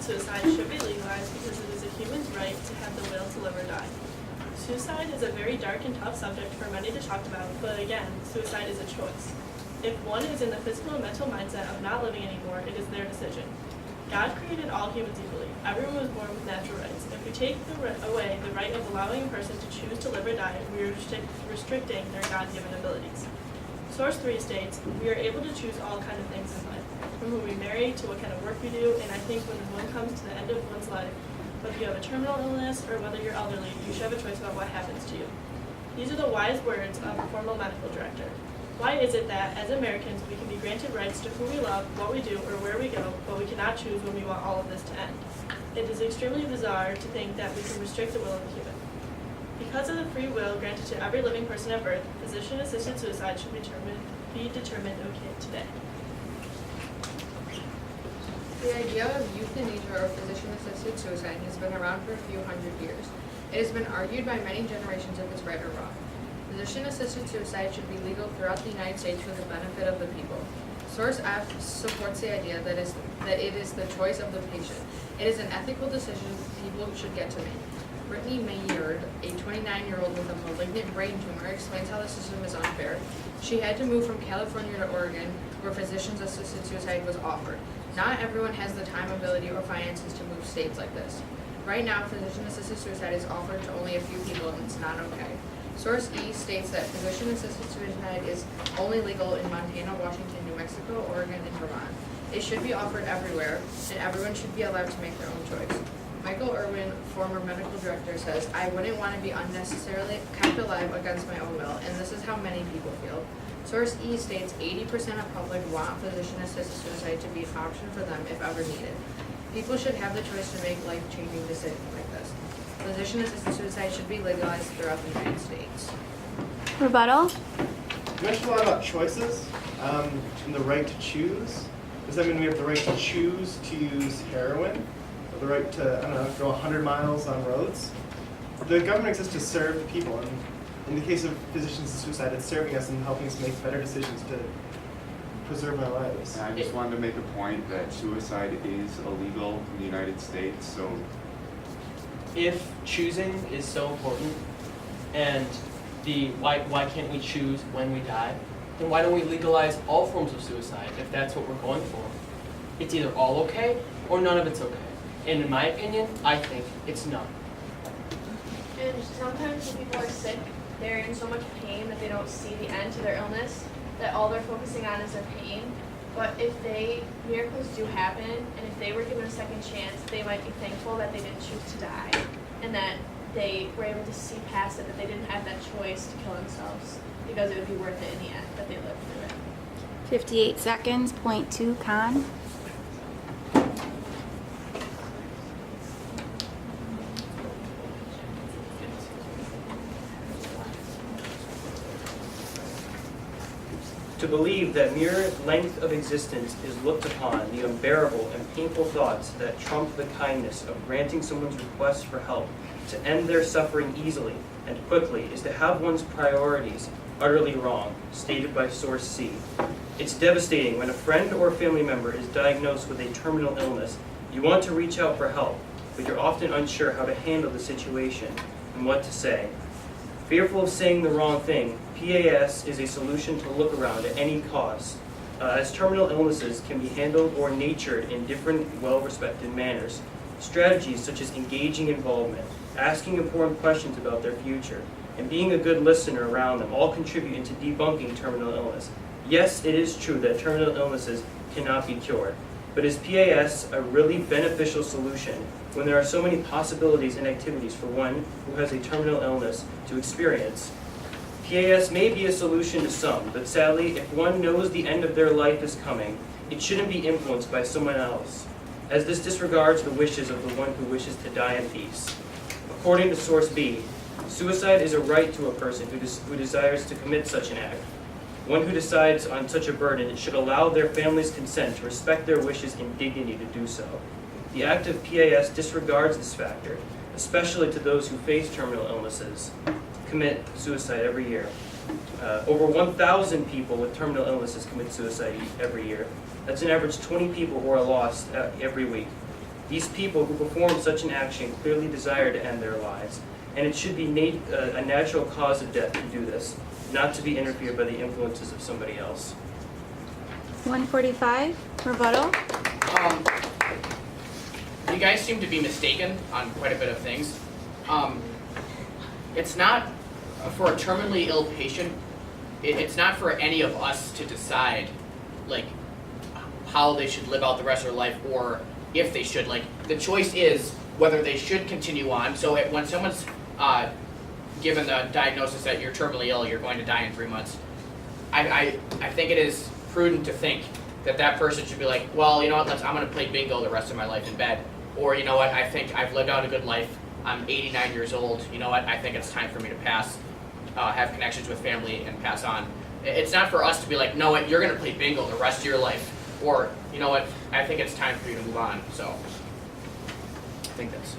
assisted suicide should be legalized because it is a human's right to have the will to live or die. Suicide is a very dark and tough subject for many to talk about, but again, suicide is a choice. If one is in the physical and mental mindset of not living anymore, it is their decision. God created all humans equally. Everyone was born with natural rights. If we take away the right of allowing a person to choose to live or die, we are restricting their God-given abilities. Source 3 states, we are able to choose all kinds of things in life, from who we marry to what kind of work we do, and I think when one comes to the end of one's life, whether you have a terminal illness or whether you're elderly, you should have a choice about what happens to you. These are the wise words of a former medical director. Why is it that, as Americans, we can be granted rights to who we love, what we do, or where we go, but we cannot choose when we want all of this to end? It is extremely bizarre to think that we can restrict the will of a human. Because of the free will granted to every living person at birth, physician-assisted suicide should be determined okay today. The idea of euthanasia or physician-assisted suicide has been around for a few hundred years. It has been argued by many generations if it's right or wrong. Physician-assisted suicide should be legal throughout the United States for the benefit of the people. Source F supports the idea that it is the choice of the patient. It is an ethical decision people should get to make. Brittany Maynard, a 29-year-old with a malignant brain tumor, explains how the system is unfair. She had to move from California to Oregon, where physician-assisted suicide was offered. Not everyone has the time, ability, or finances to move states like this. Right now, physician-assisted suicide is offered to only a few people, and it's not okay. Source E states that physician-assisted suicide is only legal in Montana, Washington, New Mexico, Oregon, and Vermont. It should be offered everywhere, and everyone should be allowed to make their own choice. Michael Irwin, former medical director, says, I wouldn't want to be unnecessarily kept alive against my own will, and this is how many people feel. Source E states 80% of public want physician-assisted suicide to be an option for them if ever needed. People should have the choice to make life-changing decisions like this. Physician-assisted suicide should be legalized throughout the United States. Rebuttal? You mentioned a lot about choices and the right to choose. Does that mean we have the right to choose to use heroin? Or the right to, I don't know, go 100 miles on roads? The government exists to serve the people, and in the case of physicians and suicide, it's serving us and helping us make better decisions to preserve our lives. And I just wanted to make a point that suicide is illegal in the United States, so if choosing is so important and why can't we choose when we die, then why don't we legalize all forms of suicide if that's what we're going for? It's either all okay or none of it's okay. And in my opinion, I think it's none. And sometimes when people are sick, they're in so much pain that they don't see the end to their illness, that all they're focusing on is their pain. But if miracles do happen, and if they were given a second chance, they might be thankful that they didn't choose to die, and that they were able to see past it, that they didn't have that choice to kill themselves, because it would be worth it in the end, that they lived through it. 58 seconds, point 2, Con. To believe that mere length of existence is looked upon the unbearable and painful thoughts that trump the kindness of granting someone's request for help to end their suffering easily and quickly is to have one's priorities utterly wrong, stated by Source C. It's devastating when a friend or family member is diagnosed with a terminal illness. You want to reach out for help, but you're often unsure how to handle the situation and what to say. Fearful of saying the wrong thing, PAS is a solution to look around at any cost, as terminal illnesses can be handled or natured in different well-respected manners. Strategies such as engaging involvement, asking important questions about their future, and being a good listener around them all contribute into debunking terminal illness. Yes, it is true that terminal illnesses cannot be cured, but is PAS a really beneficial solution when there are so many possibilities and activities for one who has a terminal illness to experience? PAS may be a solution to some, but sadly, if one knows the end of their life is coming, it shouldn't be influenced by someone else, as this disregards the wishes of the one who wishes to die in peace. According to Source B, suicide is a right to a person who desires to commit such an act. One who decides on such a burden should allow their family's consent to respect their wishes and dignity to do so. The act of PAS disregards this factor, especially to those who face terminal illnesses, commit suicide every year. Over 1,000 people with terminal illnesses commit suicide every year. That's an average 20 people who are lost every week. These people who perform such an action clearly desire to end their lives, and it should be a natural cause of death to do this, not to be interfered by the influences of somebody else. 145, rebuttal. You guys seem to be mistaken on quite a bit of things. It's not for a terminally ill patient. It's not for any of us to decide, like, how they should live out the rest of their life, or if they should. Like, the choice is whether they should continue on. So when someone's given the diagnosis that you're terminally ill, you're going to die in 3 months, I think it is prudent to think that that person should be like, well, you know what, I'm going to play bingo the rest of my life in bed. Or, you know what, I think I've lived out a good life. I'm 89 years old. You know what, I think it's time for me to pass, have connections with family, and pass on. It's not for us to be like, no, what, you're going to play bingo the rest of your life. Or, you know what, I think it's time for you to move on. So, I think that's...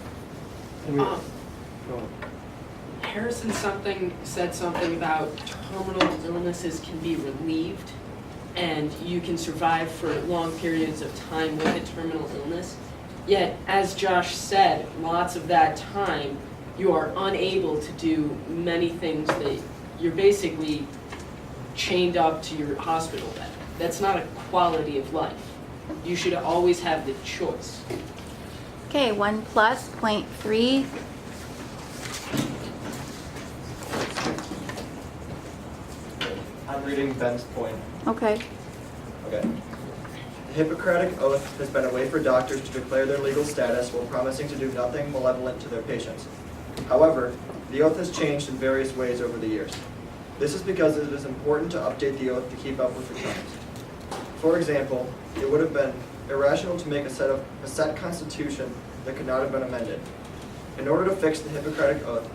Harrison said something about terminal illnesses can be relieved, and you can survive for long periods of time with a terminal illness. Yet, as Josh said, lots of that time you are unable to do many things that you're basically chained up to your hospital bed. That's not a quality of life. You should always have the choice. Okay, 1 plus, point 3. I'm reading Ben's point. Okay. Okay. The Hippocratic Oath has been a way for doctors to declare their legal status while promising to do nothing malevolent to their patients. However, the oath has changed in various ways over the years. This is because it is important to update the oath to keep up with the times. For example, it would have been irrational to make a set constitution that could not have been amended. In order to fix the Hippocratic Oath,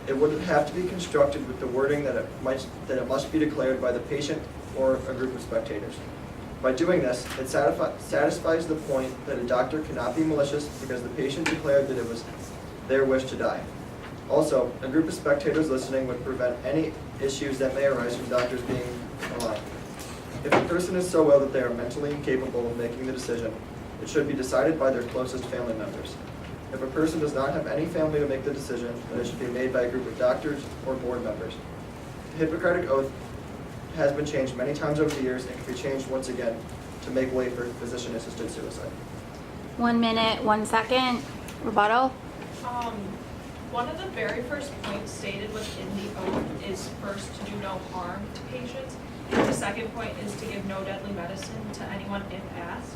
it would have to be constructed with the wording that it must be declared by the patient or a group of spectators. By doing this, it satisfies the point that a doctor cannot be malicious because the patient declared that it was their wish to die. Also, a group of spectators listening would prevent any issues that may arise from doctors being aligned. If a person is so ill that they are mentally incapable of making the decision, it should be decided by their closest family members. If a person does not have any family to make the decision, then it should be made by a group of doctors or board members. The Hippocratic Oath has been changed many times over the years and can be changed once again to make way for physician-assisted suicide. 1 minute, 1 second, rebuttal. One of the very first points stated within the oath is first to do no harm to patients. The second point is to give no deadly medicine to anyone if asked.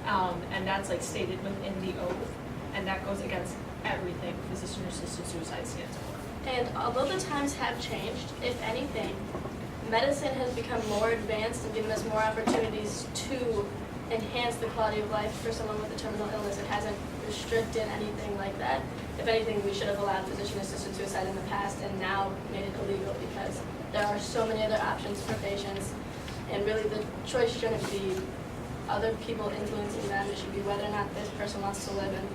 And that's like stated within the oath, and that goes against everything physician-assisted suicide stands for. And although the times have changed, if anything, medicine has become more advanced and given us more opportunities to enhance the quality of life for someone with a terminal illness. It hasn't restricted anything like that. If anything, we should have allowed physician-assisted suicide in the past and now made it illegal because there are so many other options for patients. And really the choice shouldn't be other people influencing them. It should be whether or not this person wants to live, and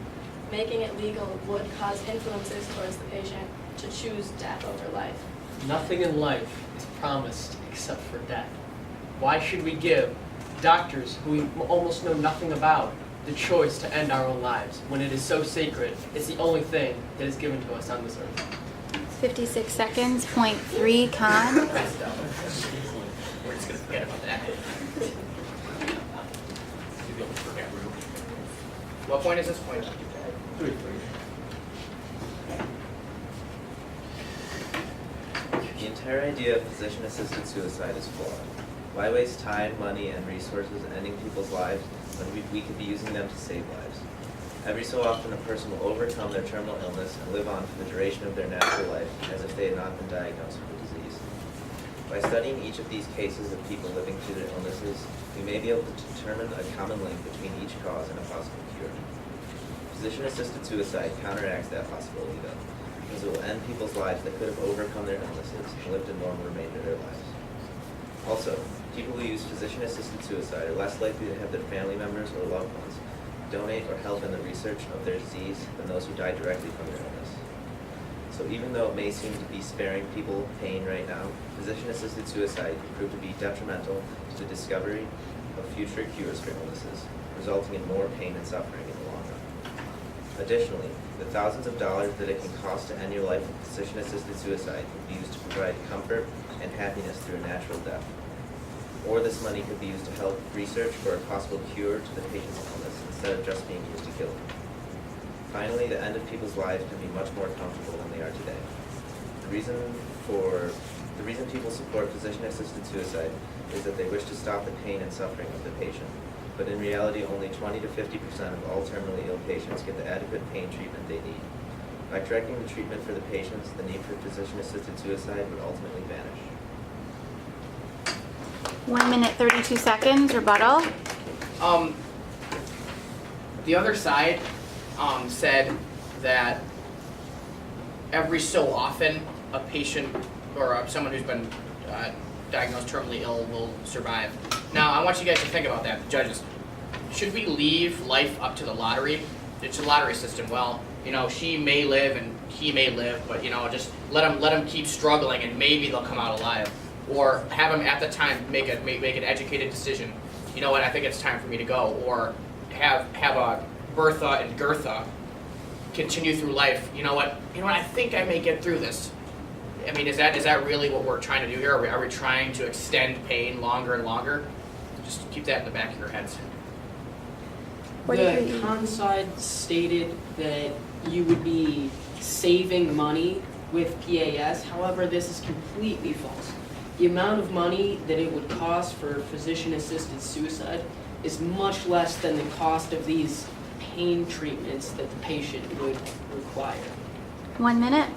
making it legal would cause influences towards the patient to choose death over life. Nothing in life is promised except for death. Why should we give doctors who we almost know nothing about the choice to end our own lives when it is so sacred? It's the only thing that is given to us on this earth. 56 seconds, point 3, Con. We're just going to forget about that. What point is this point? 3. The entire idea of physician-assisted suicide is flawed. Why waste time, money, and resources ending people's lives when we could be using them to save lives? Every so often, a person will overcome their terminal illness and live on for the duration of their natural life as if they had not been diagnosed with the disease. By studying each of these cases of people living through their illnesses, we may be able to determine a common link between each cause and a possible cure. Physician-assisted suicide counteracts that possibility, though, because it will end people's lives that could have overcome their illnesses and lived a normal remainder of their lives. Also, people who use physician-assisted suicide are less likely to have their family members or loved ones donate or help in the research of their disease than those who die directly from their illness. So even though it may seem to be sparing people pain right now, physician-assisted suicide can prove to be detrimental to the discovery of future cures for illnesses, resulting in more pain and suffering in the long run. Additionally, the thousands of dollars that it can cost to end your life with physician-assisted suicide could be used to provide comfort and happiness through a natural death. Or this money could be used to help research for a possible cure to the patient's illness instead of just being used to kill them. Finally, the end of people's lives can be much more comfortable than they are today. The reason people support physician-assisted suicide is that they wish to stop the pain and suffering of the patient. But in reality, only 20 to 50% of all terminally ill patients get the adequate pain treatment they need. By correcting the treatment for the patients, the need for physician-assisted suicide would ultimately vanish. 1 minute, 32 seconds, rebuttal. The other side said that every so often a patient or someone who's been diagnosed terminally ill will survive. Now, I want you guys to think about that, the judges. Should we leave life up to the lottery? It's a lottery system. Well, she may live and he may live, but just let them keep struggling and maybe they'll come out alive. Or have them at the time make an educated decision. You know what? I think it's time for me to go. Or have a Bertha and Gertha continue through life. You know what? I think I may get through this. I mean, is that really what we're trying to do here? Are we trying to extend pain longer and longer? Just keep that in the back of your heads. The con side stated that you would be saving money with PAS. However, this is completely false. The amount of money that it would cost for physician-assisted suicide is much less than the cost of these pain treatments that the patient would require. 1 minute.